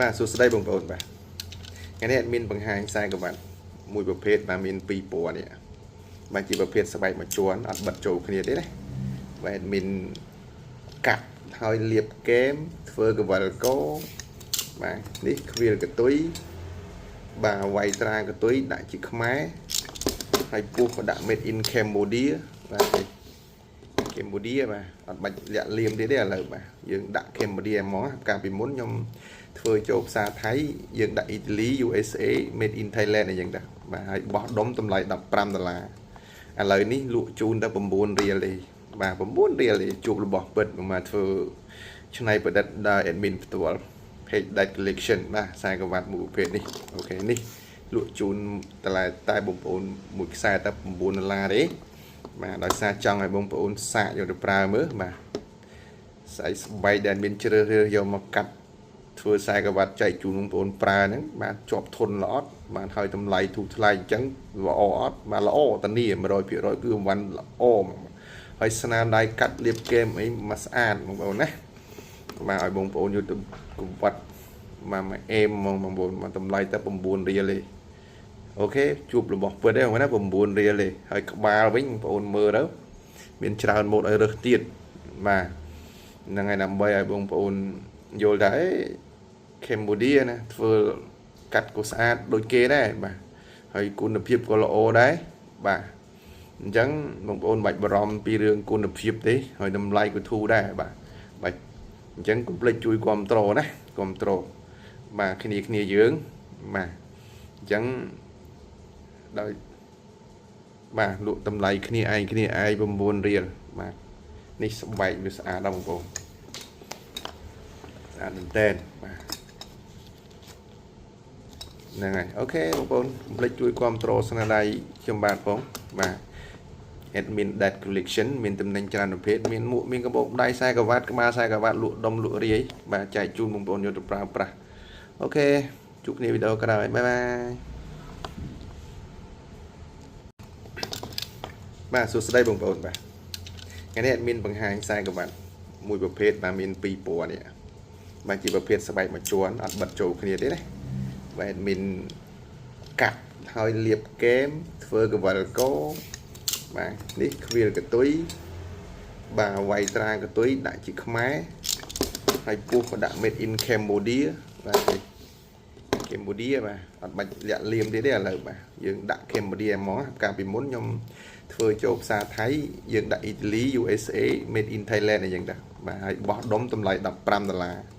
បាទសួស្តីបងប្អូនបាទថ្ងៃនេះមានបង្ហាញខ្សែក្រវ៉ាត់មួយប្រភេទបាទមានពីរពណ៌នេះបាទជាប្រភេទស្បែកមួយជាន់អត់បិទចូលគ្នាទេណាបាទមានកាត់ហើយលាបគែមធ្វើកវលកោបាទនេះខ្វៀលកតុយបាទវាយត្រាកតុយដាក់ជាខ្មែរហើយពោះក៏ដាក់ made in Cambodia បាទ Cambodia បាទអត់បាច់លាក់លៀមទៀតទេឥឡូវបាទយើងដាក់ Cambodia ហ្មងកាលពីមុនខ្ញុំធ្វើចូលផ្សារថៃយើងដាក់អ៊ីតាលី USA made in Thailand អីចឹងដែរបាទហើយបោះដុំតម្លៃ$15ឥឡូវនេះលក់ជូនទៅ9រៀលទេបាទ9រៀលទេជួបរបស់ពិតមកធ្វើឆ្នៃប្រឌិតដល់ admin ផ្ទាល់ page that collection បាទខ្សែក្រវ៉ាត់មួយប្រភេទនេះអូខេនេះលក់ជូនតែបងប្អូនមួយខ្សែតែ$9ទេបាទដោយសារចង់ឲ្យបងប្អូនសាកយកទៅប្រើមើលបាទស្អីស្បែកដែលមានជ្រើសរើសយកមកកាត់ធ្វើខ្សែក្រវ៉ាត់ចែកជូនបងប្អូនប្រើហ្នឹងបាទជាប់ធន់ល្អអត់បាទហើយតម្លៃធូរថ្លៃអញ្ចឹងល្អអត់បាទល្អតានី 100% គឺអង្វាន់ល្អហើយស្នាដៃកាត់លាបគែមអីមកស្អាតបងប្អូនណាបាទឲ្យបងប្អូនយកទៅកវ៉ាត់មកអេមហ្មងបងប្អូនមកតម្លៃតែ9រៀលទេអូខេជួបរបស់ពិតទេបងណា9រៀលទេហើយក្បាលវិញបងប្អូនមើលទៅមានច្រើនម៉ូតឲ្យរើសទៀតបាទហ្នឹងហើយដើម្បីឲ្យបងប្អូនយល់ថាCambodia ណាធ្វើកាត់ក៏ស្អាតដូចគេដែរបាទហើយគុណភាពក៏ល្អដែរបាទអញ្ចឹងបងប្អូនបាច់បារម្ភពីរឿងគុណភាពទេហើយតម្លៃក៏ធូរដែរបាទអញ្ចឹងកុំភ្លេចជួយគាំទ្រណាគាំទ្របាទគ្នាយើងបាទអញ្ចឹងដោយបាទលក់តម្លៃគ្នាឯង9រៀលបាទនេះស្បែកវាស្អាតដល់បងប្អូនស្អាតមែនតើបាទហ្នឹងហើយអូខេបងប្អូនកុំភ្លេចជួយគាំទ្រស្នាដៃខ្ញុំបាទផងបាទ admin that collection មានតំណែងច្រើនប្រភេទមានមួកមានកាបូបដៃខ្សែក្រវ៉ាត់ក្បាលខ្សែក្រវ៉ាត់លក់ដុំលក់រាយបាទចែកជូនបងប្អូនយកទៅប្រើប្រាស់អូខេជួបគ្នាវីដេអូក្រោយបាយបាទសួស្តីបងប្អូនបាទថ្ងៃនេះមានបង្ហាញខ្សែក្រវ៉ាត់មួយប្រភេទបាទមានពីរពណ៌នេះបាទជាប្រភេទស្បែកមួយជាន់អត់បិទចូលគ្នាទេណាបាទមានកាត់ហើយលាបគែមធ្វើកវលកោបាទនេះខ្វៀលកតុយបាទវាយត្រាកតុយដាក់ជាខ្មែរហើយពោះក៏ដាក់ made in Cambodia បាទ Cambodia បាទអត់បាច់លាក់លៀមទៀតទេឥឡូវបាទយើងដាក់ Cambodia ហ្មងកាលពីមុនខ្ញុំធ្វើចូលផ្សារថៃយើងដាក់អ៊ីតាលី USA made in Thailand អីចឹងដែរបាទហើយបោះដុំតម្លៃ$15